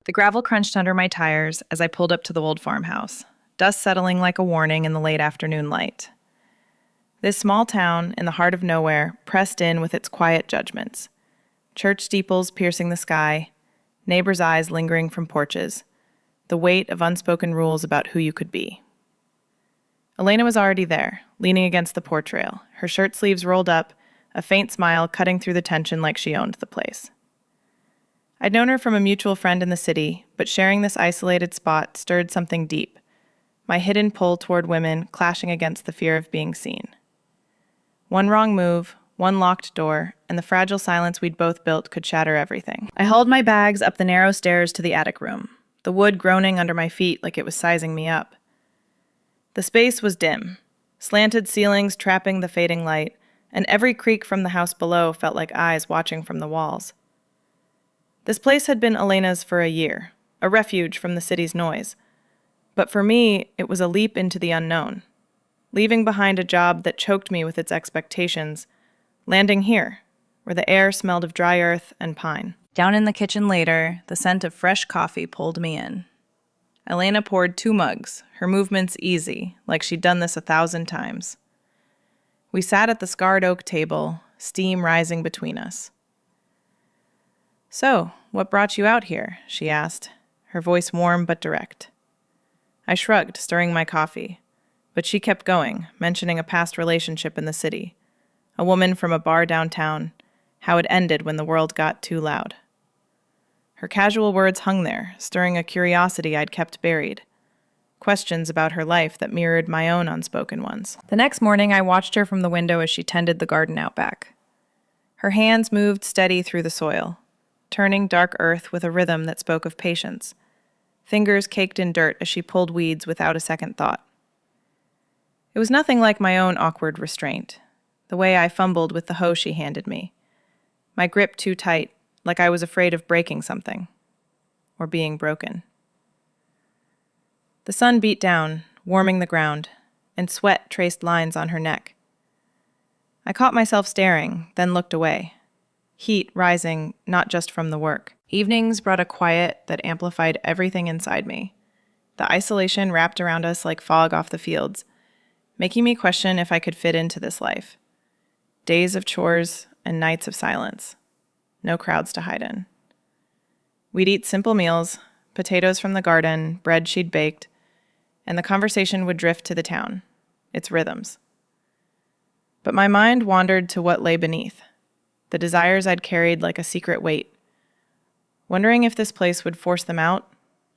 The gravel crunched under my tires as I pulled up to the old farmhouse, dust settling like a warning in the late afternoon light. This small town in the heart of nowhere pressed in with its quiet judgments. Church steeples piercing the sky, neighbors' eyes lingering from porches, the weight of unspoken rules about who you could be. Elena was already there, leaning against the porch rail, her shirt sleeves rolled up, a faint smile cutting through the tension like she owned the place. I'd known her from a mutual friend in the city, but sharing this isolated spot stirred something deep, my hidden pull toward women clashing against the fear of being seen. One wrong move, one locked door, and the fragile silence we'd both built could shatter everything. I hauled my bags up the narrow stairs to the attic room, the wood groaning under my feet like it was sizing me up. The space was dim, slanted ceilings trapping the fading light, and every creak from the house below felt like eyes watching from the walls. This place had been Elena's for a year, a refuge from the city's noise. But for me, it was a leap into the unknown, leaving behind a job that choked me with its expectations, landing here, where the air smelled of dry earth and pine. Down in the kitchen later, the scent of fresh coffee pulled me in. Elena poured 2 mugs, her movements easy, like she'd done this 1,000 times. We sat at the scarred oak table, steam rising between us. "So, what brought you out here?" she asked, her voice warm but direct. I shrugged, stirring my coffee, but she kept going, mentioning a past relationship in the city, a woman from a bar downtown, how it ended when the world got too loud. Her casual words hung there, stirring a curiosity I'd kept buried, questions about her life that mirrored my own unspoken ones. The next morning, I watched her from the window as she tended the garden out back. Her hands moved steady through the soil, turning dark earth with a rhythm that spoke of patience, fingers caked in dirt as she pulled weeds without a second thought. It was nothing like my own awkward restraint, the way I fumbled with the hoe she handed me, my grip too tight, like I was afraid of breaking something, or being broken. The sun beat down, warming the ground, and sweat traced lines on her neck. I caught myself staring, then looked away, heat rising not just from the work. Evenings brought a quiet that amplified everything inside me. The isolation wrapped around us like fog off the fields, making me question if I could fit into this life. Days of chores and nights of silence. No crowds to hide in. We'd eat simple meals, potatoes from the garden, bread she'd baked, and the conversation would drift to the town, its rhythms. But my mind wandered to what lay beneath, the desires I'd carried like a secret weight, wondering if this place would force them out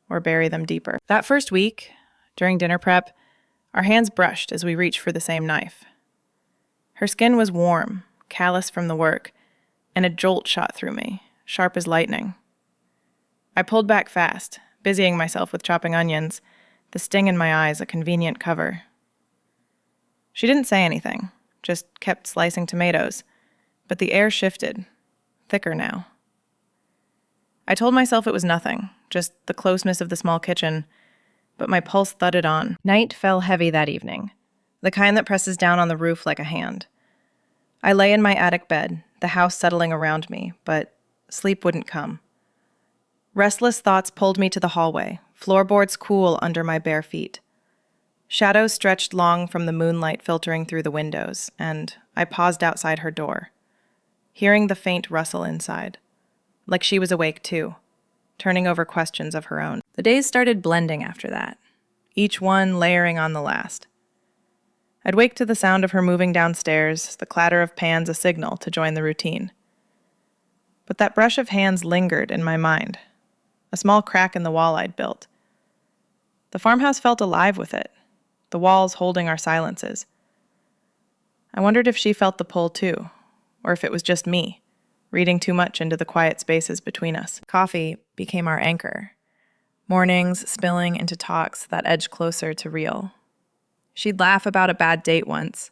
or bury them deeper. That first week, during dinner prep, our hands brushed as we reached for the same knife. Her skin was warm, callous from the work, and a jolt shot through me, sharp as lightning. I pulled back fast, busying myself with chopping onions, the sting in my eyes a convenient cover. She didn't say anything, just kept slicing tomatoes, but the air shifted, thicker now. I told myself it was nothing, just the closeness of the small kitchen, but my pulse thudded on. Night fell heavy that evening, the kind that presses down on the roof like a hand. I lay in my attic bed, the house settling around me, but sleep wouldn't come. Restless thoughts pulled me to the hallway, floorboards cool under my bare feet. Shadows stretched long from the moonlight filtering through the windows, and I paused outside her door, hearing the faint rustle inside, like she was awake too, turning over questions of her own. The days started blending after that, each one layering on the last. I'd wake to the sound of her moving downstairs, the clatter of pans a signal to join the routine. But that brush of hands lingered in my mind, a small crack in the wall I'd built. The farmhouse felt alive with it, the walls holding our silences. I wondered if she felt the pull too, or if it was just me, reading too much into the quiet spaces between us. Coffee became our anchor, mornings spilling into talks that edged closer to real. She'd laugh about a bad date once,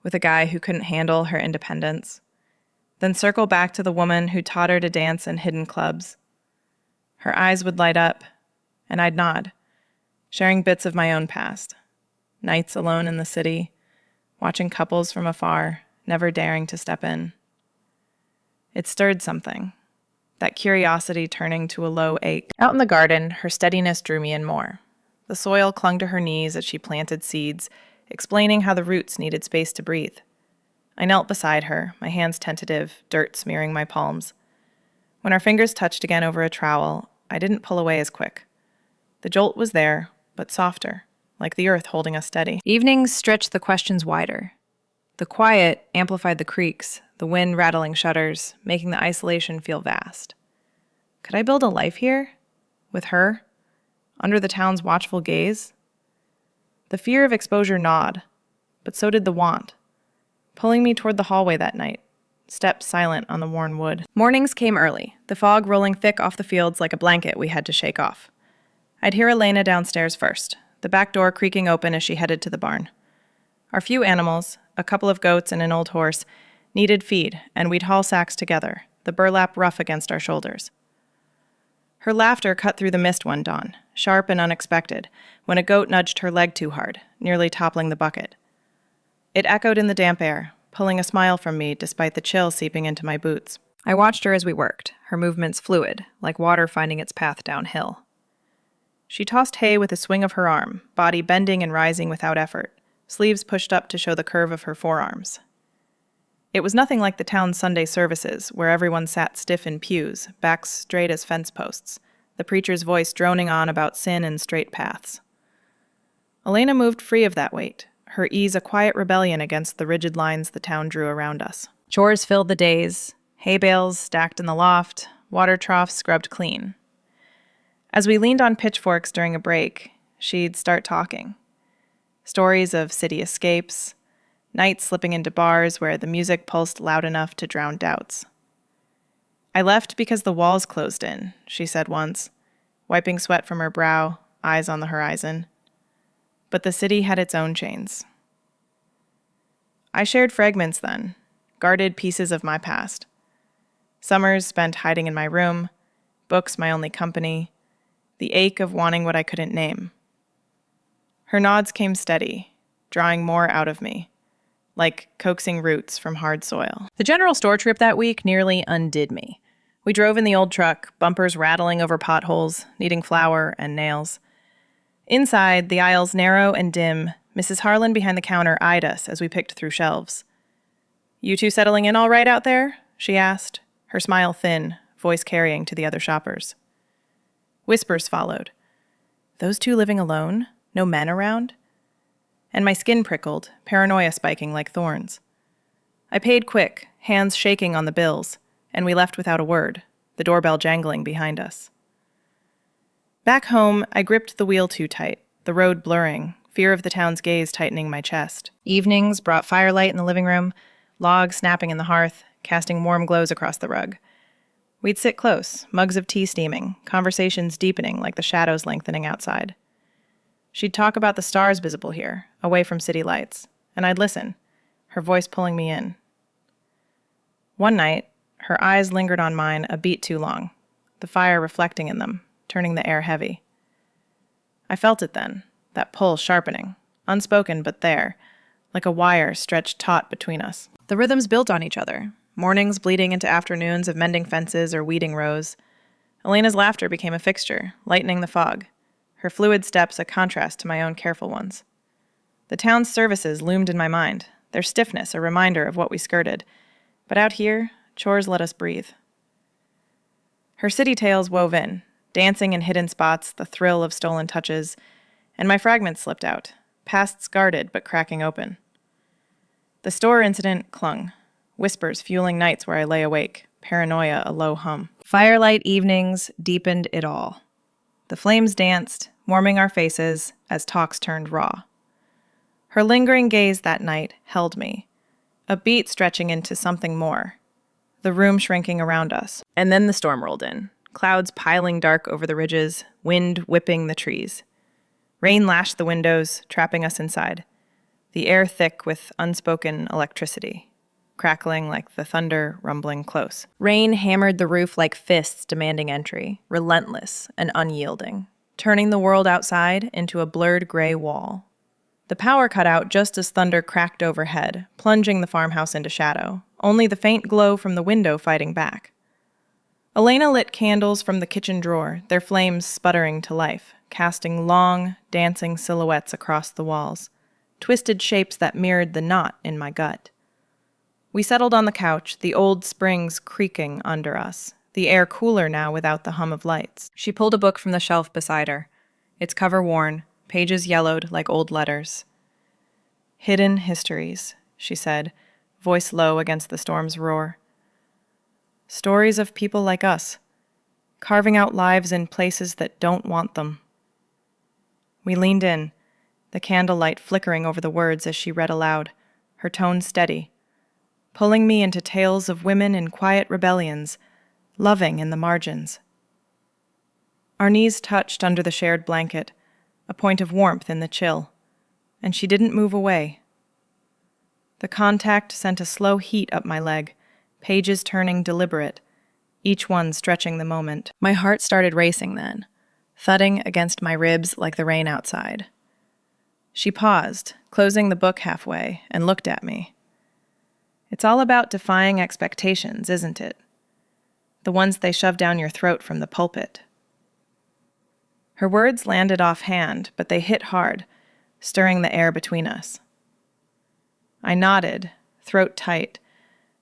with a guy who couldn't handle her independence, then circle back to the woman who taught her to dance in hidden clubs. Her eyes would light up, and I'd nod, sharing bits of my own past. Nights alone in the city, watching couples from afar, never daring to step in. It stirred something, that curiosity turning to a low ache. Out in the garden, her steadiness drew me in more. The soil clung to her knees as she planted seeds, explaining how the roots needed space to breathe. I knelt beside her, my hands tentative, dirt smearing my palms. When our fingers touched again over a trowel, I didn't pull away as quick. The jolt was there, but softer, like the earth holding us steady. Evenings stretched the questions wider. The quiet amplified the creaks, the wind rattling shutters, making the isolation feel vast. Could I build a life here? With her? Under the town's watchful gaze? The fear of exposure gnawed, but so did the want, pulling me toward the hallway that night, steps silent on the worn wood. Mornings came early, the fog rolling thick off the fields like a blanket we had to shake off. I'd hear Elena downstairs first, the back door creaking open as she headed to the barn. Our few animals, a couple of goats and an old horse, needed feed, and we'd haul sacks together, the burlap rough against our shoulders. Her laughter cut through the mist one dawn, sharp and unexpected, when a goat nudged her leg too hard, nearly toppling the bucket. It echoed in the damp air, pulling a smile from me despite the chill seeping into my boots. I watched her as we worked, her movements fluid, like water finding its path downhill. She tossed hay with a swing of her arm, body bending and rising without effort, sleeves pushed up to show the curve of her forearms. It was nothing like the town's Sunday services, where everyone sat stiff in pews, backs straight as fence posts, the preacher's voice droning on about sin and straight paths. Elena moved free of that weight, her ease a quiet rebellion against the rigid lines the town drew around us. Chores filled the days, hay bales stacked in the loft, water troughs scrubbed clean. As we leaned on pitchforks during a break, she'd start talking. Stories of city escapes, nights slipping into bars where the music pulsed loud enough to drown doubts. I left because the walls closed in, she said once, wiping sweat from her brow, eyes on the horizon. But the city had its own chains. I shared fragments then, guarded pieces of my past. Summers spent hiding in my room, books my only company, the ache of wanting what I couldn't name. Her nods came steady, drawing more out of me, like coaxing roots from hard soil. The general store trip that week nearly undid me. We drove in the old truck, bumpers rattling over potholes, needing flour and nails. Inside, the aisles narrow and dim, Mrs. Harlan behind the counter eyed us as we picked through shelves. "You two settling in all right out there?" she asked, her smile thin, voice carrying to the other shoppers. Whispers followed. Those two living alone? No men around? And my skin prickled, paranoia spiking like thorns. I paid quick, hands shaking on the bills, and we left without a word, the doorbell jangling behind us. Back home, I gripped the wheel too tight, the road blurring, fear of the town's gaze tightening my chest. Evenings brought firelight in the living room, logs snapping in the hearth, casting warm glows across the rug. We'd sit close, mugs of tea steaming, conversations deepening like the shadows lengthening outside. She'd talk about the stars visible here, away from city lights, and I'd listen, her voice pulling me in. One night, her eyes lingered on mine a beat too long, the fire reflecting in them, turning the air heavy. I felt it then, that pull sharpening, unspoken but there, like a wire stretched taut between us. The rhythms built on each other, mornings bleeding into afternoons of mending fences or weeding rows. Elena's laughter became a fixture, lightening the fog, her fluid steps a contrast to my own careful ones. The town's services loomed in my mind, their stiffness a reminder of what we skirted. But out here, chores let us breathe. Her city tales wove in, dancing in hidden spots, the thrill of stolen touches, and my fragments slipped out, pasts guarded but cracking open. The store incident clung, whispers fueling nights where I lay awake, paranoia a low hum. Firelight evenings deepened it all. The flames danced, warming our faces as talks turned raw. Her lingering gaze that night held me, a beat stretching into something more, the room shrinking around us. And then the storm rolled in, clouds piling dark over the ridges, wind whipping the trees. Rain lashed the windows, trapping us inside, the air thick with unspoken electricity, crackling like the thunder rumbling close. Rain hammered the roof like fists demanding entry, relentless and unyielding, turning the world outside into a blurred gray wall. The power cut out just as thunder cracked overhead, plunging the farmhouse into shadow, only the faint glow from the window fighting back. Elena lit candles from the kitchen drawer, their flames sputtering to life, casting long, dancing silhouettes across the walls, twisted shapes that mirrored the knot in my gut. We settled on the couch, the old springs creaking under us, the air cooler now without the hum of lights. She pulled a book from the shelf beside her, its cover worn, pages yellowed like old letters. "Hidden histories," she said, voice low against the storm's roar. "Stories of people like us, carving out lives in places that don't want them." We leaned in, the candlelight flickering over the words as she read aloud, her tone steady, pulling me into tales of women in quiet rebellions, loving in the margins. Our knees touched under the shared blanket, a point of warmth in the chill, and she didn't move away. The contact sent a slow heat up my leg, pages turning deliberate, each one stretching the moment. My heart started racing then, thudding against my ribs like the rain outside. She paused, closing the book halfway, and looked at me. "It's all about defying expectations, isn't it? The ones they shove down your throat from the pulpit." Her words landed offhand, but they hit hard, stirring the air between us. I nodded, throat tight,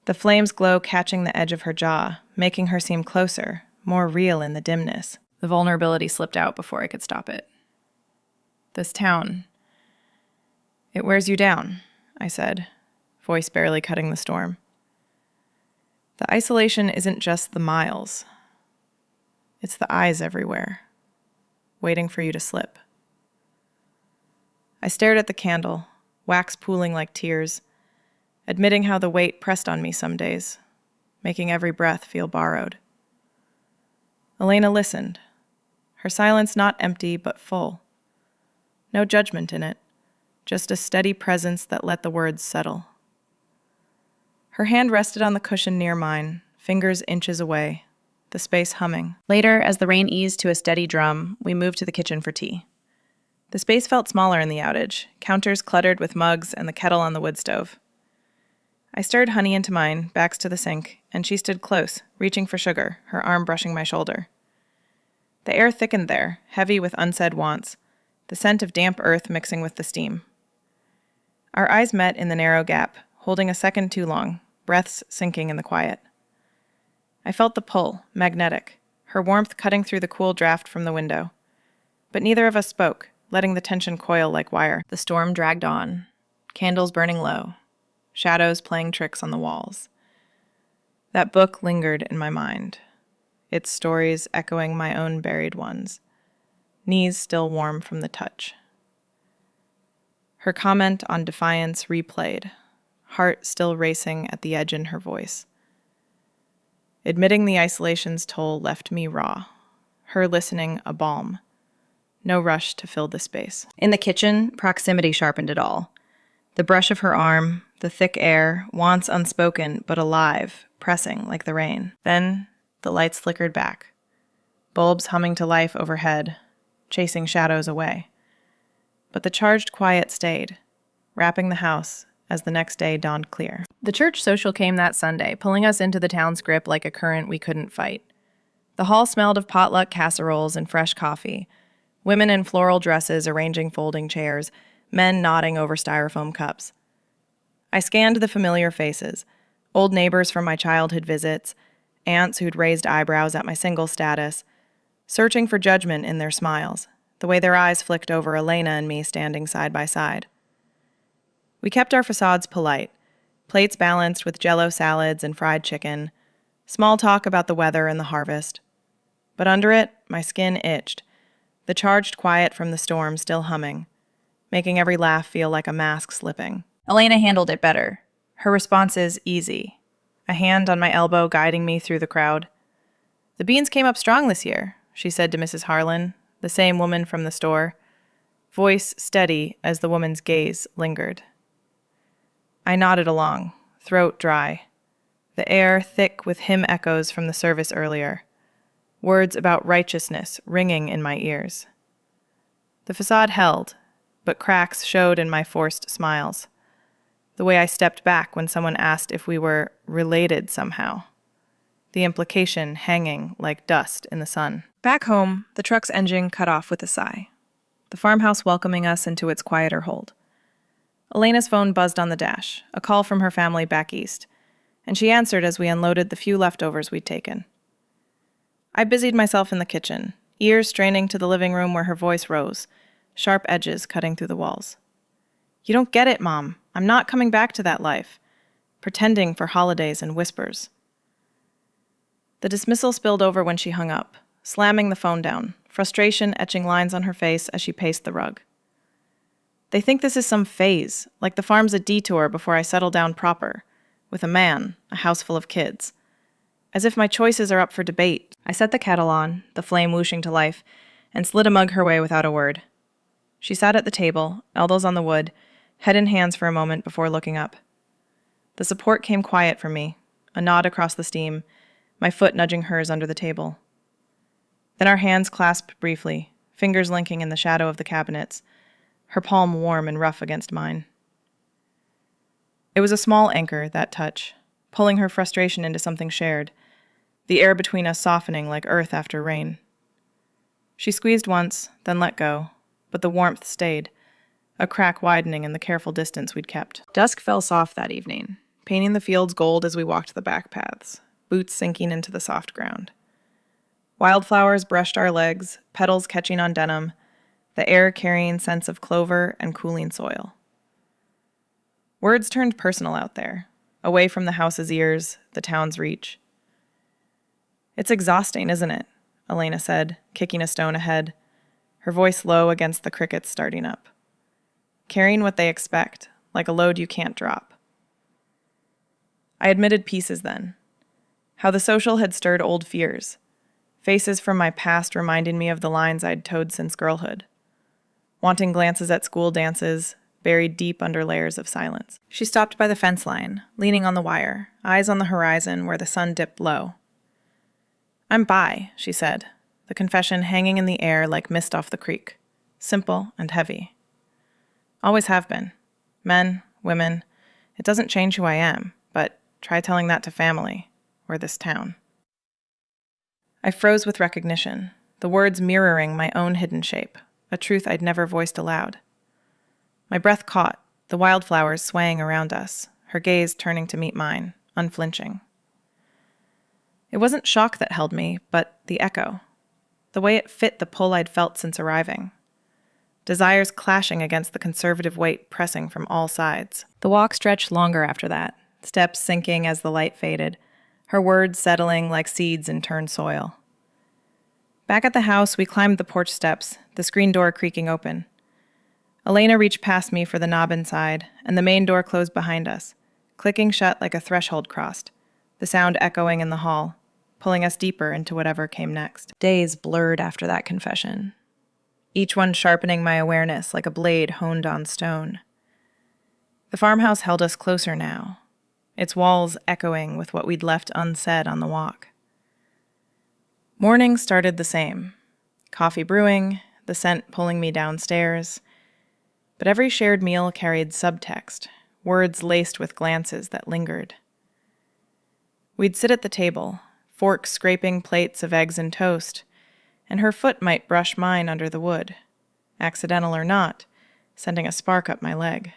the flame's glow catching the edge of her jaw, making her seem closer, more real in the dimness. The vulnerability slipped out before I could stop it. "This town, it wears you down," I said, voice barely cutting the storm. "The isolation isn't just the miles. It's the eyes everywhere, waiting for you to slip." I stared at the candle, wax pooling like tears, admitting how the weight pressed on me some days, making every breath feel borrowed. Elena listened, her silence not empty but full. No judgment in it, just a steady presence that let the words settle. Her hand rested on the cushion near mine, fingers inches away, the space humming. Later, as the rain eased to a steady drum, we moved to the kitchen for tea. The space felt smaller in the outage, counters cluttered with mugs and the kettle on the wood stove. I stirred honey into mine, backs to the sink, and she stood close, reaching for sugar, her arm brushing my shoulder. The air thickened there, heavy with unsaid wants, the scent of damp earth mixing with the steam. Our eyes met in the narrow gap, holding a second too long, breaths sinking in the quiet. I felt the pull, magnetic, her warmth cutting through the cool draft from the window. But neither of us spoke, letting the tension coil like wire. The storm dragged on, candles burning low, shadows playing tricks on the walls. That book lingered in my mind, its stories echoing my own buried ones, knees still warm from the touch. Her comment on defiance replayed, heart still racing at the edge in her voice. Admitting the isolation's toll left me raw, her listening a balm. No rush to fill the space. In the kitchen, proximity sharpened it all. The brush of her arm, the thick air, wants unspoken but alive, pressing like the rain. Then the lights flickered back, bulbs humming to life overhead, chasing shadows away. But the charged quiet stayed, wrapping the house as the next day dawned clear. The church social came that Sunday, pulling us into the town's grip like a current we couldn't fight. The hall smelled of potluck casseroles and fresh coffee, women in floral dresses arranging folding chairs, men nodding over styrofoam cups. I scanned the familiar faces, old neighbors from my childhood visits, aunts who'd raised eyebrows at my single status, searching for judgment in their smiles, the way their eyes flicked over Elena and me standing side by side. We kept our facades polite, plates balanced with Jell-O salads and fried chicken, small talk about the weather and the harvest. But under it, my skin itched, the charged quiet from the storm still humming, making every laugh feel like a mask slipping. Elena handled it better, her responses easy, a hand on my elbow guiding me through the crowd. "The beans came up strong this year," she said to Mrs. Harlan, the same woman from the store, voice steady as the woman's gaze lingered. I nodded along, throat dry, the air thick with hymn echoes from the service earlier, words about righteousness ringing in my ears. The facade held, but cracks showed in my forced smiles, the way I stepped back when someone asked if we were related somehow, the implication hanging like dust in the sun. Back home, the truck's engine cut off with a sigh, the farmhouse welcoming us into its quieter hold. Elena's phone buzzed on the dash, a call from her family back east, and she answered as we unloaded the few leftovers we'd taken. I busied myself in the kitchen, ears straining to the living room where her voice rose, sharp edges cutting through the walls. "You don't get it, Mom. I'm not coming back to that life. Pretending for holidays and whispers." The dismissal spilled over when she hung up, slamming the phone down, frustration etching lines on her face as she paced the rug. They think this is some phase, like the farm's a detour before I settle down proper, with a man, a house full of kids. As if my choices are up for debate. I set the kettle on, the flame whooshing to life, and slid a mug her way without a word. She sat at the table, elbows on the wood, head in hands for a moment before looking up. The support came quiet from me, a nod across the steam, my foot nudging hers under the table. Then our hands clasped briefly, fingers linking in the shadow of the cabinets, her palm warm and rough against mine. It was a small anchor, that touch, pulling her frustration into something shared, the air between us softening like earth after rain. She squeezed once, then let go, but the warmth stayed, a crack widening in the careful distance we'd kept. Dusk fell soft that evening, painting the fields gold as we walked the back paths, boots sinking into the soft ground. Wildflowers brushed our legs, petals catching on denim, the air carrying scents of clover and cooling soil. Words turned personal out there, away from the house's ears, the town's reach. "It's exhausting, isn't it?" Elena said, kicking a stone ahead, her voice low against the crickets starting up. Carrying what they expect, like a load you can't drop. I admitted pieces then. How the social had stirred old fears, faces from my past reminding me of the lines I'd towed since girlhood. Wanting glances at school dances, buried deep under layers of silence. She stopped by the fence line, leaning on the wire, eyes on the horizon where the sun dipped low. "I'm bi," she said, the confession hanging in the air like mist off the creek, simple and heavy. Always have been. Men, women, it doesn't change who I am, but try telling that to family, or this town. I froze with recognition, the words mirroring my own hidden shape, a truth I'd never voiced aloud. My breath caught, the wildflowers swaying around us, her gaze turning to meet mine, unflinching. It wasn't shock that held me, but the echo, the way it fit the pull I'd felt since arriving. Desires clashing against the conservative weight pressing from all sides. The walk stretched longer after that, steps sinking as the light faded, her words settling like seeds in turned soil. Back at the house, we climbed the porch steps, the screen door creaking open. Elena reached past me for the knob inside, and the main door closed behind us, clicking shut like a threshold crossed, the sound echoing in the hall, pulling us deeper into whatever came next. Days blurred after that confession, each one sharpening my awareness like a blade honed on stone. The farmhouse held us closer now, its walls echoing with what we'd left unsaid on the walk. Morning started the same, coffee brewing, the scent pulling me downstairs, but every shared meal carried subtext, words laced with glances that lingered. We'd sit at the table, forks scraping plates of eggs and toast, and her foot might brush mine under the wood, accidental or not, sending a spark up my leg.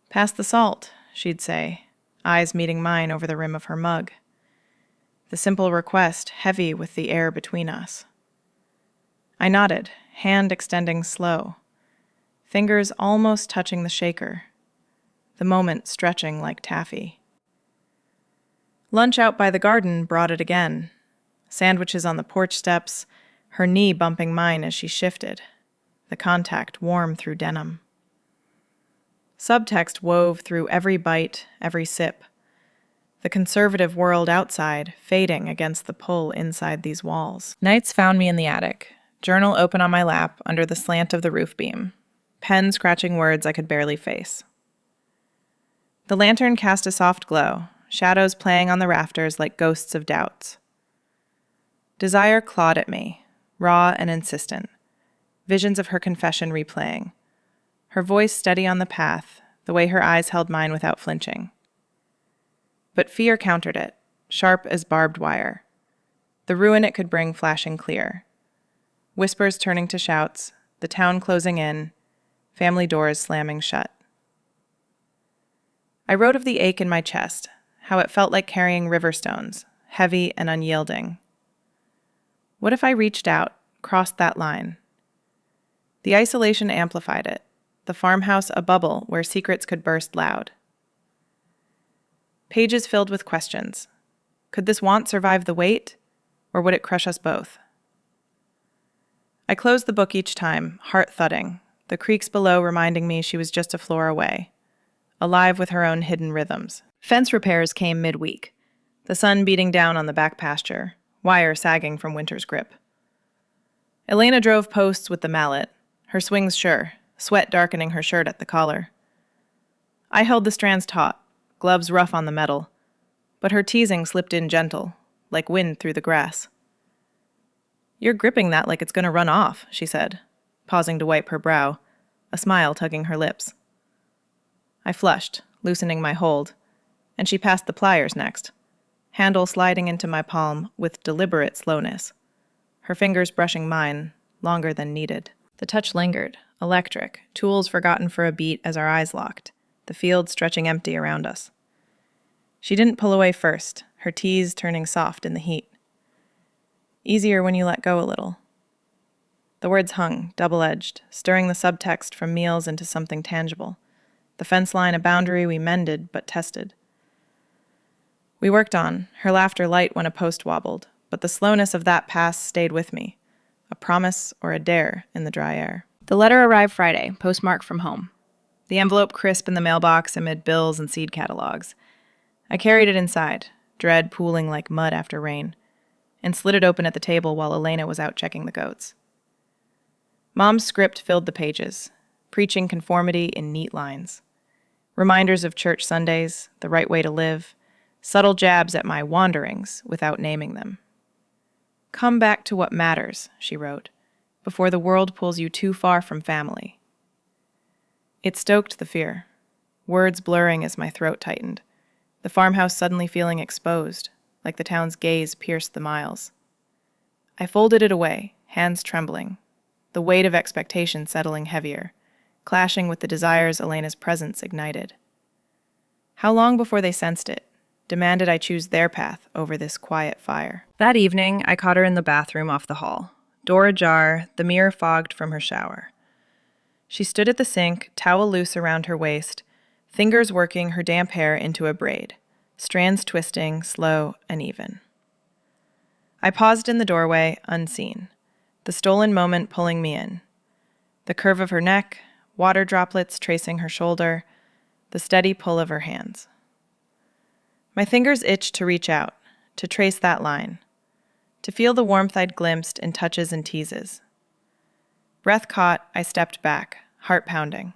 "Pass the salt," she'd say, eyes meeting mine over the rim of her mug. The simple request heavy with the air between us. I nodded, hand extending slow, fingers almost touching the shaker, the moment stretching like taffy. Lunch out by the garden brought it again, sandwiches on the porch steps, her knee bumping mine as she shifted, the contact warm through denim. Subtext wove through every bite, every sip, the conservative world outside fading against the pull inside these walls. Nights found me in the attic, journal open on my lap under the slant of the roof beam, pen scratching words I could barely face. The lantern cast a soft glow, shadows playing on the rafters like ghosts of doubts. Desire clawed at me, raw and insistent, visions of her confession replaying, her voice steady on the path, the way her eyes held mine without flinching. But fear countered it, sharp as barbed wire. The ruin it could bring flashing clear. Whispers turning to shouts, the town closing in, family doors slamming shut. I wrote of the ache in my chest, how it felt like carrying river stones, heavy and unyielding. What if I reached out, crossed that line? The isolation amplified it, the farmhouse a bubble where secrets could burst loud. Pages filled with questions. Could this want survive the weight, or would it crush us both? I closed the book each time, heart thudding, the creaks below reminding me she was just a floor away, alive with her own hidden rhythms. Fence repairs came midweek, the sun beating down on the back pasture, wire sagging from winter's grip. Elena drove posts with the mallet, her swings sure, sweat darkening her shirt at the collar. I held the strands taut, gloves rough on the metal, but her teasing slipped in gentle, like wind through the grass. "You're gripping that like it's going to run off," she said, pausing to wipe her brow, a smile tugging her lips. I flushed, loosening my hold, and she passed the pliers next, handle sliding into my palm with deliberate slowness, her fingers brushing mine, longer than needed. The touch lingered, electric, tools forgotten for a beat as our eyes locked, the field stretching empty around us. She didn't pull away first, her tease turning soft in the heat. "Easier when you let go a little." The words hung, double-edged, stirring the subtext from meals into something tangible, the fence line a boundary we mended but tested. We worked on, her laughter light when a post wobbled, but the slowness of that pass stayed with me, a promise or a dare in the dry air. The letter arrived Friday, postmarked from home. The envelope crisp in the mailbox amid bills and seed catalogs. I carried it inside, dread pooling like mud after rain, and slid it open at the table while Elena was out checking the goats. Mom's script filled the pages, preaching conformity in neat lines. Reminders of church Sundays, the right way to live, subtle jabs at my wanderings without naming them. "Come back to what matters," she wrote, "before the world pulls you too far from family." It stoked the fear, words blurring as my throat tightened, the farmhouse suddenly feeling exposed, like the town's gaze pierced the miles. I folded it away, hands trembling, the weight of expectation settling heavier, clashing with the desires Elena's presence ignited. How long before they sensed it, demanded I choose their path over this quiet fire? That evening, I caught her in the bathroom off the hall, door ajar, the mirror fogged from her shower. She stood at the sink, towel loose around her waist, fingers working her damp hair into a braid, strands twisting, slow and even. I paused in the doorway, unseen, the stolen moment pulling me in. The curve of her neck, water droplets tracing her shoulder, the steady pull of her hands. My fingers itched to reach out, to trace that line, to feel the warmth I'd glimpsed in touches and teases. Breath caught, I stepped back, heart pounding.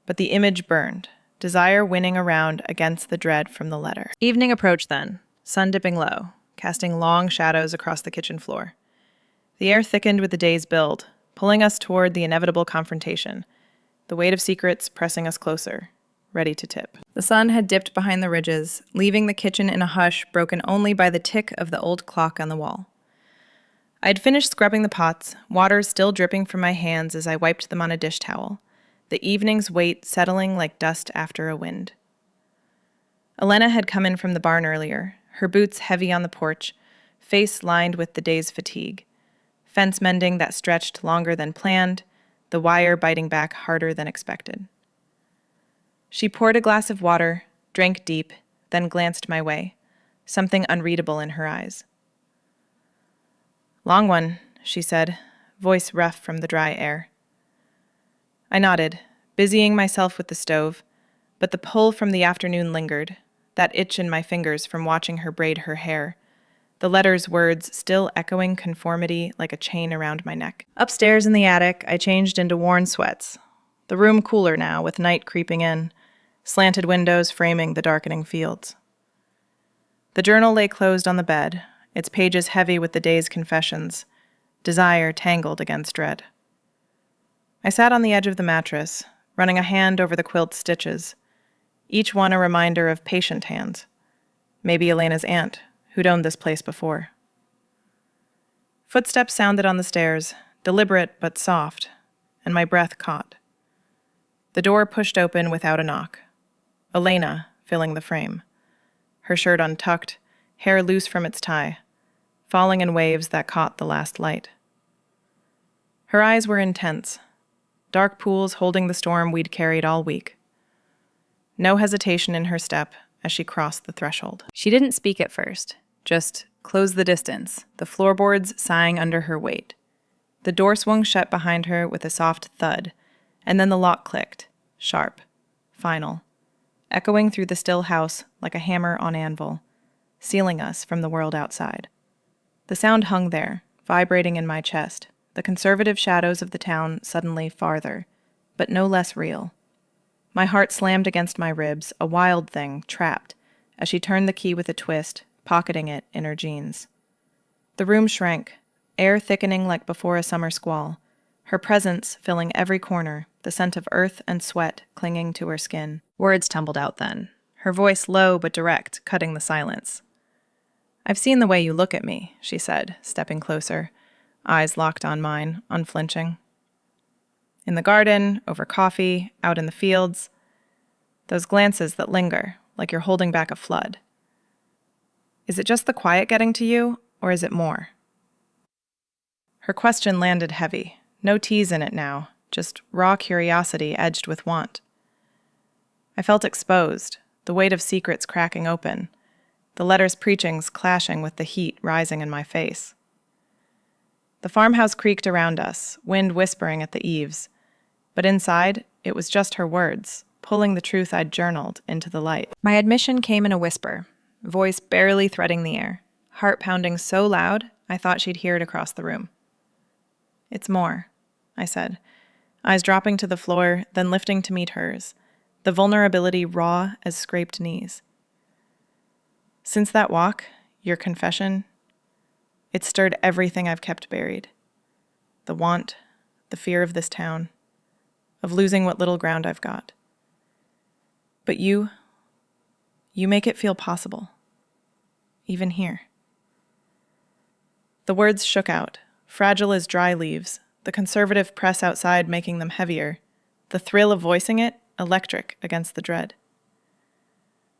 But the image burned, desire winning around against the dread from the letter. Evening approached then, sun dipping low, casting long shadows across the kitchen floor. The air thickened with the day's build, pulling us toward the inevitable confrontation, the weight of secrets pressing us closer, ready to tip. The sun had dipped behind the ridges, leaving the kitchen in a hush broken only by the tick of the old clock on the wall. I'd finished scrubbing the pots, water still dripping from my hands as I wiped them on a dish towel, the evening's weight settling like dust after a wind. Elena had come in from the barn earlier, her boots heavy on the porch, face lined with the day's fatigue, fence mending that stretched longer than planned, the wire biting back harder than expected. She poured a glass of water, drank deep, then glanced my way, something unreadable in her eyes. "Long one," she said, voice rough from the dry air. I nodded, busying myself with the stove, but the pull from the afternoon lingered, that itch in my fingers from watching her braid her hair, the letter's words still echoing conformity like a chain around my neck. Upstairs in the attic, I changed into worn sweats, the room cooler now with night creeping in, slanted windows framing the darkening fields. The journal lay closed on the bed, its pages heavy with the day's confessions, desire tangled against dread. I sat on the edge of the mattress, running a hand over the quilt's stitches, each one a reminder of patient hands, maybe Elena's aunt, who'd owned this place before. Footsteps sounded on the stairs, deliberate but soft, and my breath caught. The door pushed open without a knock. Elena, filling the frame. Her shirt untucked, hair loose from its tie, falling in waves that caught the last light. Her eyes were intense, dark pools holding the storm we'd carried all week. No hesitation in her step as she crossed the threshold. She didn't speak at first, just closed the distance, the floorboards sighing under her weight. The door swung shut behind her with a soft thud, and then the lock clicked, sharp, final, echoing through the still house like a hammer on anvil, sealing us from the world outside. The sound hung there, vibrating in my chest, the conservative shadows of the town suddenly farther, but no less real. My heart slammed against my ribs, a wild thing, trapped, as she turned the key with a twist, pocketing it in her jeans. The room shrank, air thickening like before a summer squall, her presence filling every corner, the scent of earth and sweat clinging to her skin. Words tumbled out then, her voice low but direct, cutting the silence. "I've seen the way you look at me," she said, stepping closer, eyes locked on mine, unflinching. In the garden, over coffee, out in the fields. Those glances that linger, like you're holding back a flood. Is it just the quiet getting to you, or is it more? Her question landed heavy, no tease in it now, just raw curiosity edged with want. I felt exposed, the weight of secrets cracking open, the letter's preachings clashing with the heat rising in my face. The farmhouse creaked around us, wind whispering at the eaves, but inside, it was just her words, pulling the truth I'd journaled into the light. My admission came in a whisper, voice barely threading the air, heart pounding so loud I thought she'd hear it across the room. "It's more," I said, eyes dropping to the floor, then lifting to meet hers, the vulnerability raw as scraped knees. "Since that walk, your confession, it stirred everything I've kept buried. The want, the fear of this town, of losing what little ground I've got. But you make it feel possible, even here." The words shook out, fragile as dry leaves, the conservative press outside making them heavier, the thrill of voicing it electric against the dread.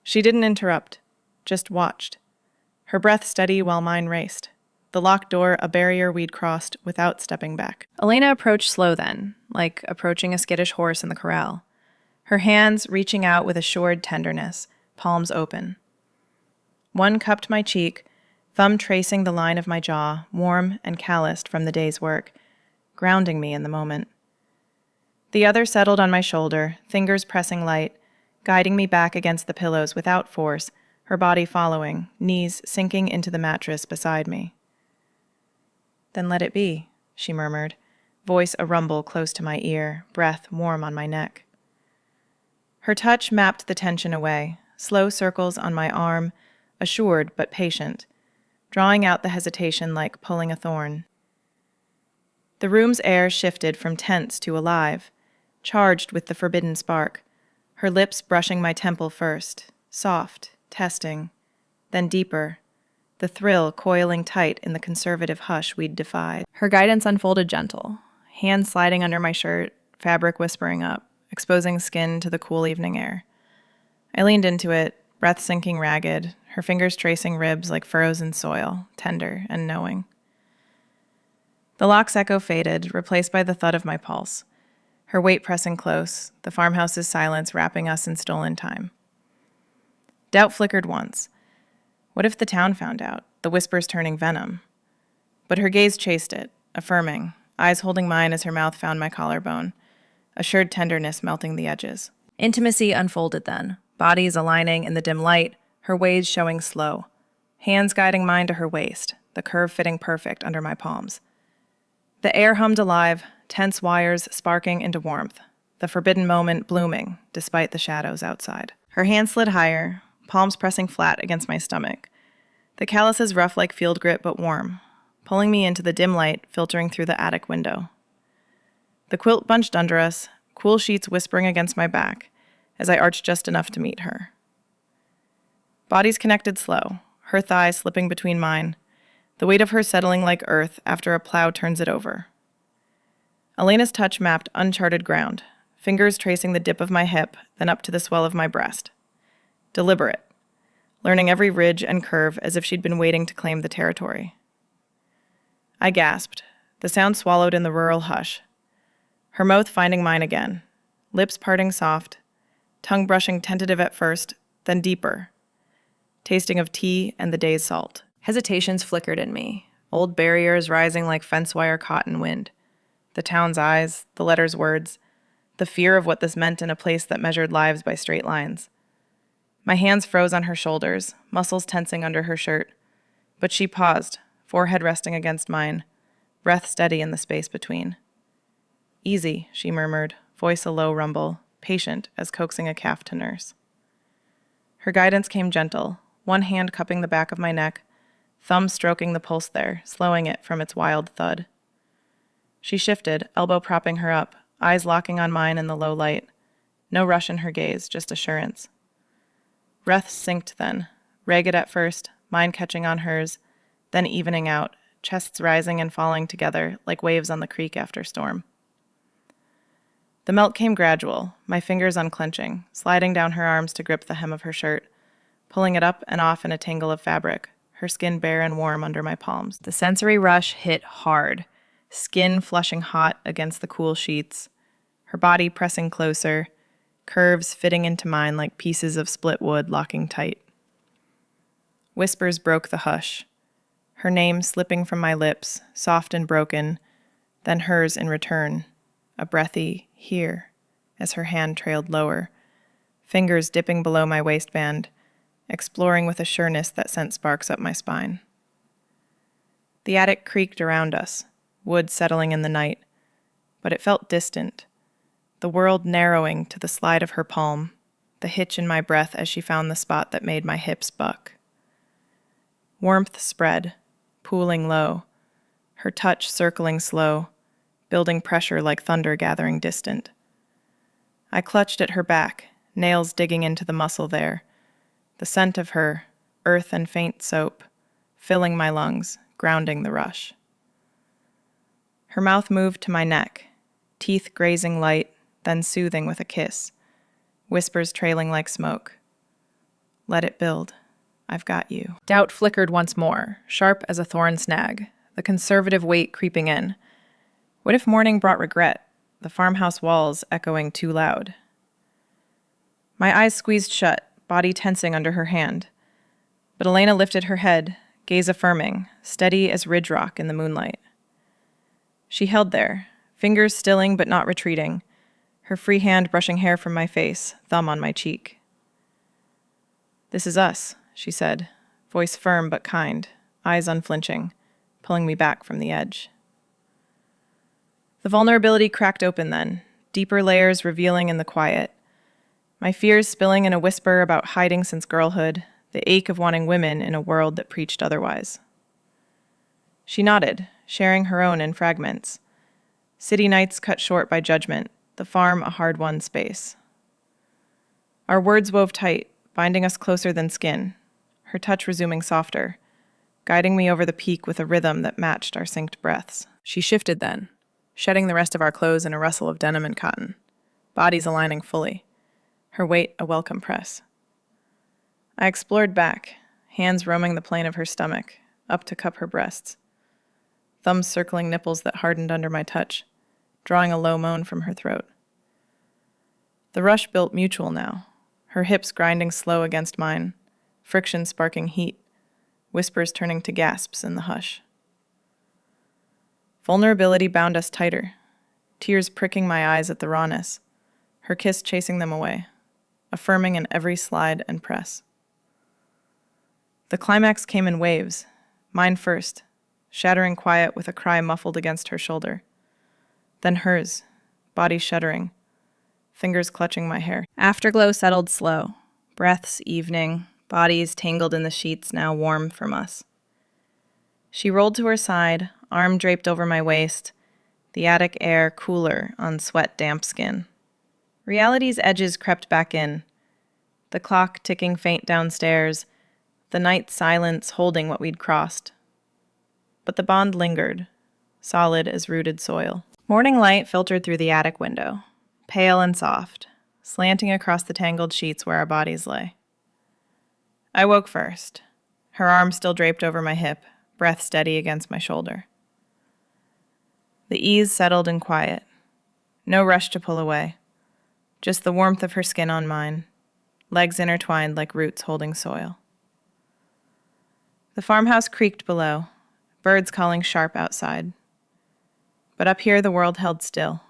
She didn't interrupt, just watched, her breath steady while mine raced, the locked door a barrier we'd crossed without stepping back. Elena approached slow then, like approaching a skittish horse in the corral, her hands reaching out with assured tenderness, palms open. One cupped my cheek, thumb tracing the line of my jaw, warm and calloused from the day's work, grounding me in the moment. The other settled on my shoulder, fingers pressing light, guiding me back against the pillows without force, her body following, knees sinking into the mattress beside me. "Then let it be," she murmured, voice a rumble close to my ear, breath warm on my neck. Her touch mapped the tension away, slow circles on my arm, assured but patient, drawing out the hesitation like pulling a thorn. The room's air shifted from tense to alive, charged with the forbidden spark, her lips brushing my temple first, soft, testing, then deeper, the thrill coiling tight in the conservative hush we'd defied. Her guidance unfolded gentle, hands sliding under my shirt, fabric whispering up, exposing skin to the cool evening air. I leaned into it, breath sinking ragged, her fingers tracing ribs like furrows in soil, tender and knowing. The lock's echo faded, replaced by the thud of my pulse, her weight pressing close, the farmhouse's silence wrapping us in stolen time. Doubt flickered once. What if the town found out, the whispers turning venom? But her gaze chased it, affirming, eyes holding mine as her mouth found my collarbone, assured tenderness melting the edges. Intimacy unfolded then, bodies aligning in the dim light, her ways showing slow, hands guiding mine to her waist, the curve fitting perfect under my palms. The air hummed alive, tense wires sparking into warmth, the forbidden moment blooming despite the shadows outside. Her hand slid higher, palms pressing flat against my stomach, the calluses rough like field grit but warm, pulling me into the dim light filtering through the attic window. The quilt bunched under us, cool sheets whispering against my back, as I arched just enough to meet her. Bodies connected slow, her thigh slipping between mine, the weight of her settling like earth after a plow turns it over. Elena's touch mapped uncharted ground, fingers tracing the dip of my hip, then up to the swell of my breast. Deliberate, learning every ridge and curve as if she'd been waiting to claim the territory. I gasped, the sound swallowed in the rural hush. Her mouth finding mine again, lips parting soft, tongue brushing tentative at first, then deeper, tasting of tea and the day's salt. Hesitations flickered in me, old barriers rising like fence wire caught in wind. The town's eyes, the letter's words, the fear of what this meant in a place that measured lives by straight lines. My hands froze on her shoulders, muscles tensing under her shirt. But she paused, forehead resting against mine, breath steady in the space between. Easy, she murmured, voice a low rumble, patient as coaxing a calf to nurse. Her guidance came gentle, one hand cupping the back of my neck, thumb stroking the pulse there, slowing it from its wild thud. She shifted, elbow propping her up, eyes locking on mine in the low light. No rush in her gaze, just assurance. Breath synced then, ragged at first, mine catching on hers, then evening out, chests rising and falling together like waves on the creek after storm. The melt came gradual, my fingers unclenching, sliding down her arms to grip the hem of her shirt, pulling it up and off in a tangle of fabric, her skin bare and warm under my palms. The sensory rush hit hard, skin flushing hot against the cool sheets, her body pressing closer, curves fitting into mine like pieces of split wood locking tight. Whispers broke the hush, her name slipping from my lips, soft and broken, then hers in return, a breathy here, as her hand trailed lower, fingers dipping below my waistband, exploring with a sureness that sent sparks up my spine. The attic creaked around us, wood settling in the night, but it felt distant, the world narrowing to the slide of her palm, the hitch in my breath as she found the spot that made my hips buck. Warmth spread, pooling low, her touch circling slow, building pressure like thunder gathering distant. I clutched at her back, nails digging into the muscle there, the scent of her, earth and faint soap, filling my lungs, grounding the rush. Her mouth moved to my neck, teeth grazing light, then soothing with a kiss, whispers trailing like smoke. Let it build. I've got you. Doubt flickered once more, sharp as a thorn snag, the conservative weight creeping in. What if morning brought regret, the farmhouse walls echoing too loud? My eyes squeezed shut, body tensing under her hand. But Elena lifted her head, gaze affirming, steady as ridge rock in the moonlight. She held there, fingers stilling but not retreating, her free hand brushing hair from my face, thumb on my cheek. This is us, she said, voice firm but kind, eyes unflinching, pulling me back from the edge. The vulnerability cracked open then, deeper layers revealing in the quiet. My fears spilling in a whisper about hiding since girlhood, the ache of wanting women in a world that preached otherwise. She nodded, sharing her own in fragments. City nights cut short by judgment, the farm a hard-won space. Our words wove tight, binding us closer than skin, her touch resuming softer, guiding me over the peak with a rhythm that matched our synced breaths. She shifted then, shedding the rest of our clothes in a rustle of denim and cotton, bodies aligning fully, her weight a welcome press. I explored back, hands roaming the plane of her stomach, up to cup her breasts, thumbs circling nipples that hardened under my touch, drawing a low moan from her throat. The rush built mutual now, her hips grinding slow against mine, friction sparking heat, whispers turning to gasps in the hush. Vulnerability bound us tighter, tears pricking my eyes at the rawness, her kiss chasing them away, affirming in every slide and press. The climax came in waves, mine first, shattering quiet with a cry muffled against her shoulder. Then hers, body shuddering, fingers clutching my hair. Afterglow settled slow, breaths evening, bodies tangled in the sheets now warm from us. She rolled to her side, arm draped over my waist, the attic air cooler on sweat-damp skin. Reality's edges crept back in, the clock ticking faint downstairs, the night's silence holding what we'd crossed. But the bond lingered, solid as rooted soil. Morning light filtered through the attic window, pale and soft, slanting across the tangled sheets where our bodies lay. I woke first, her arm still draped over my hip, breath steady against my shoulder. The ease settled in quiet. No rush to pull away. Just the warmth of her skin on mine, legs intertwined like roots holding soil. The farmhouse creaked below, birds calling sharp outside. But up here the world held still.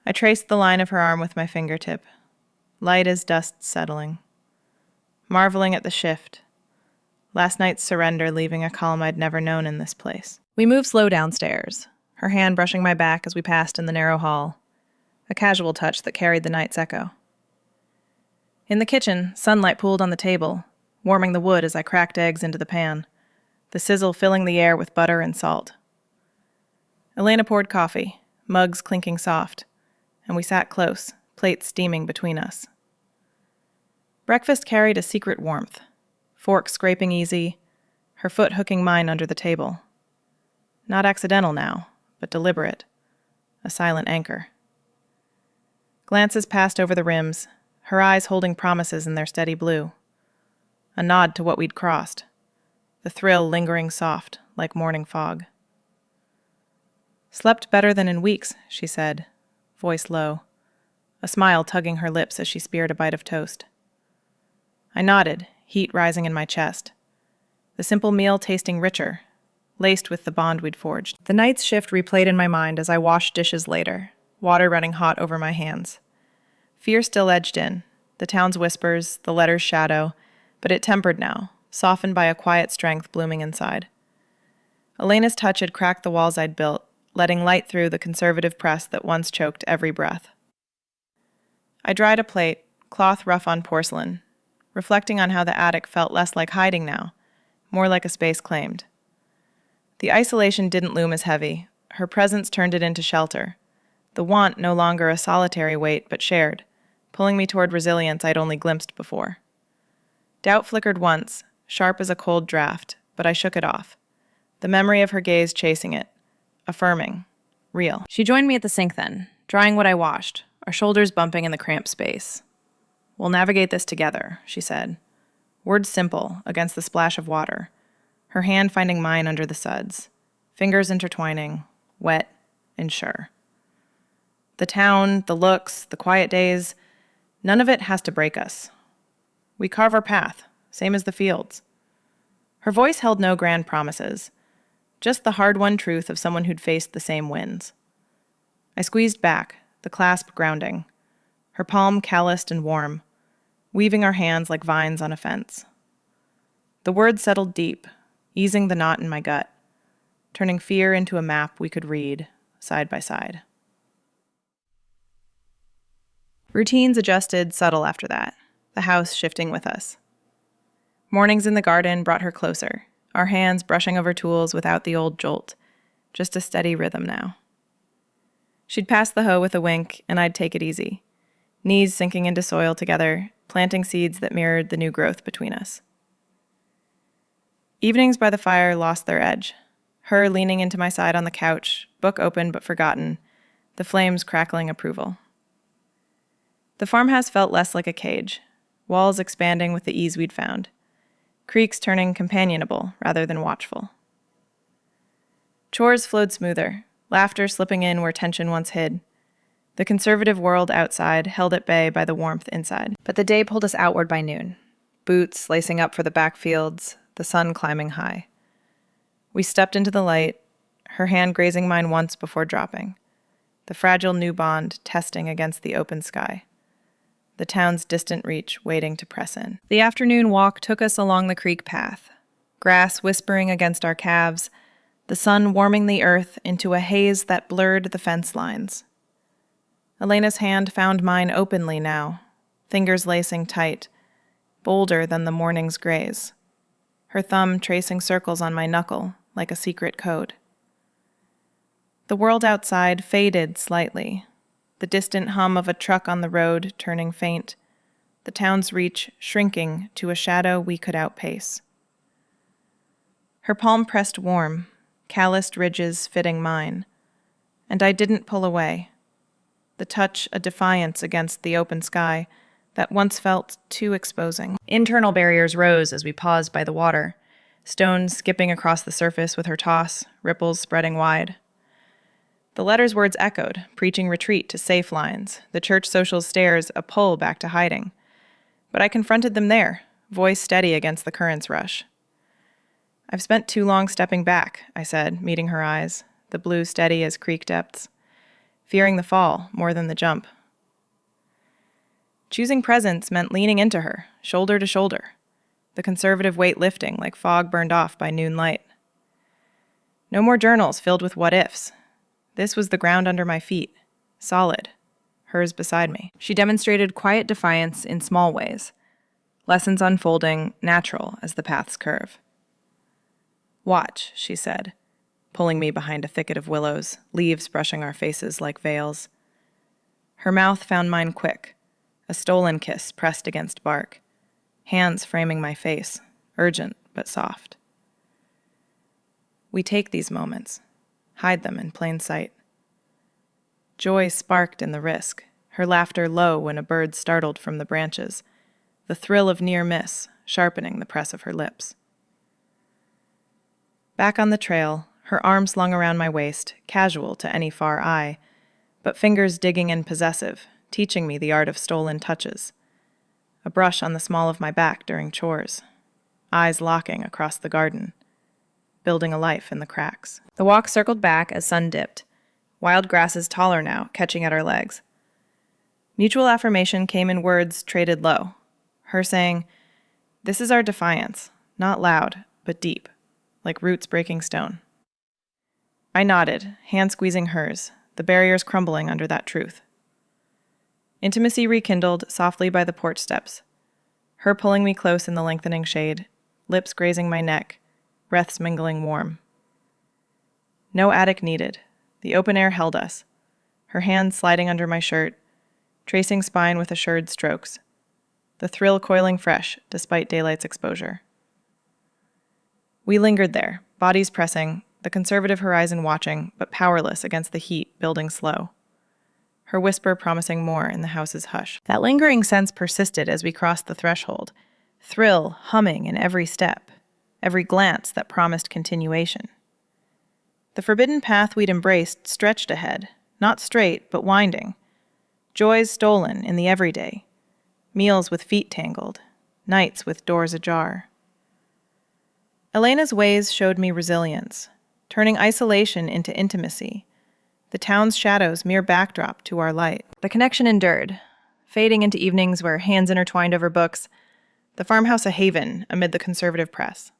I traced the line of her arm with my fingertip, light as dust settling, marveling at the shift, last night's surrender leaving a calm I'd never known in this place. We moved slow downstairs, her hand brushing my back as we passed in the narrow hall, a casual touch that carried the night's echo. In the kitchen, sunlight pooled on the table, warming the wood as I cracked eggs into the pan, the sizzle filling the air with butter and salt. Elena poured coffee, mugs clinking soft, and we sat close, plates steaming between us. Breakfast carried a secret warmth, fork scraping easy, her foot hooking mine under the table. Not accidental now, but deliberate, a silent anchor. Glances passed over the rims, her eyes holding promises in their steady blue. A nod to what we'd crossed, the thrill lingering soft, like morning fog. Slept better than in weeks, she said, voice low, a smile tugging her lips as she speared a bite of toast. I nodded, heat rising in my chest, the simple meal tasting richer, laced with the bond we'd forged. The night's shift replayed in my mind as I washed dishes later, water running hot over my hands. Fear still edged in, the town's whispers, the letter's shadow, but it tempered now, softened by a quiet strength blooming inside. Elena's touch had cracked the walls I'd built, letting light through the conservative press that once choked every breath. I dried a plate, cloth rough on porcelain, reflecting on how the attic felt less like hiding now, more like a space claimed. The isolation didn't loom as heavy. Her presence turned it into shelter. The want no longer a solitary weight, but shared, pulling me toward resilience I'd only glimpsed before. Doubt flickered once, sharp as a cold draft, but I shook it off. The memory of her gaze chasing it, affirming, real. She joined me at the sink then, drying what I washed, our shoulders bumping in the cramped space. We'll navigate this together, she said. Words simple, against the splash of water, her hand finding mine under the suds, fingers intertwining, wet and sure. The town, the looks, the quiet days, none of it has to break us. We carve our path, same as the fields. Her voice held no grand promises, just the hard-won truth of someone who'd faced the same winds. I squeezed back, the clasp grounding, her palm calloused and warm, weaving our hands like vines on a fence. The words settled deep, easing the knot in my gut, turning fear into a map we could read, side by side. Routines adjusted subtle after that, the house shifting with us. Mornings in the garden brought her closer, our hands brushing over tools without the old jolt, just a steady rhythm now. She'd pass the hoe with a wink, and I'd take it easy, knees sinking into soil together, planting seeds that mirrored the new growth between us. Evenings by the fire lost their edge, her leaning into my side on the couch, book open but forgotten, the flames crackling approval. The farmhouse felt less like a cage, walls expanding with the ease we'd found, creaks turning companionable rather than watchful. Chores flowed smoother, laughter slipping in where tension once hid. The conservative world outside held at bay by the warmth inside. But the day pulled us outward by noon, boots lacing up for the backfields, the sun climbing high. We stepped into the light, her hand grazing mine once before dropping, the fragile new bond testing against the open sky, the town's distant reach waiting to press in. The afternoon walk took us along the creek path, grass whispering against our calves, the sun warming the earth into a haze that blurred the fence lines. Elena's hand found mine openly now, fingers lacing tight, bolder than the morning's graze, her thumb tracing circles on my knuckle like a secret code. The world outside faded slightly, the distant hum of a truck on the road turning faint, the town's reach shrinking to a shadow we could outpace. Her palm pressed warm, calloused ridges fitting mine, and I didn't pull away, the touch a defiance against the open sky that once felt too exposing. Internal barriers rose as we paused by the water, stones skipping across the surface with her toss, ripples spreading wide. The letter's words echoed, preaching retreat to safe lines, the church social's stares a pull back to hiding. But I confronted them there, voice steady against the current's rush. "I've spent too long stepping back," I said, meeting her eyes, the blue steady as creek depths, fearing the fall more than the jump. Choosing presence meant leaning into her, shoulder to shoulder, the conservative weight lifting like fog burned off by noon light. No more journals filled with what-ifs. This was the ground under my feet, solid, hers beside me. She demonstrated quiet defiance in small ways, lessons unfolding, natural as the paths curve. "Watch," she said, pulling me behind a thicket of willows, leaves brushing our faces like veils. Her mouth found mine quick, a stolen kiss pressed against bark, hands framing my face, urgent but soft. We take these moments, hide them in plain sight. Joy sparked in the risk, her laughter low when a bird startled from the branches, the thrill of near miss sharpening the press of her lips. Back on the trail, her arm slung around my waist, casual to any far eye, but fingers digging and possessive, teaching me the art of stolen touches. A brush on the small of my back during chores, eyes locking across the garden, building a life in the cracks. The walk circled back as sun dipped, wild grasses taller now, catching at our legs. Mutual affirmation came in words traded low, her saying, "This is our defiance, not loud, but deep, like roots breaking stone." I nodded, hand squeezing hers, the barriers crumbling under that truth. Intimacy rekindled softly by the porch steps, her pulling me close in the lengthening shade, lips grazing my neck, breaths mingling warm. No attic needed. The open air held us, her hands sliding under my shirt, tracing spine with assured strokes, the thrill coiling fresh despite daylight's exposure. We lingered there, bodies pressing, the conservative horizon watching, but powerless against the heat building slow. Her whisper promising more in the house's hush. That lingering sense persisted as we crossed the threshold, thrill humming in every step, every glance that promised continuation. The forbidden path we'd embraced stretched ahead, not straight, but winding. Joys stolen in the everyday, meals with feet tangled, nights with doors ajar. Elena's ways showed me resilience, turning isolation into intimacy, the town's shadows mere backdrop to our light. The connection endured, fading into evenings where hands intertwined over books, the farmhouse a haven amid the conservative press.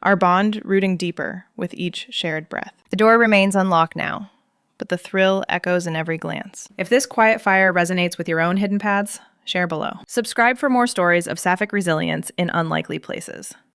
Our bond rooting deeper with each shared breath. The door remains unlocked now, but the thrill echoes in every glance. If this quiet fire resonates with your own hidden paths, share below. Subscribe for more stories of Sapphic resilience in unlikely places.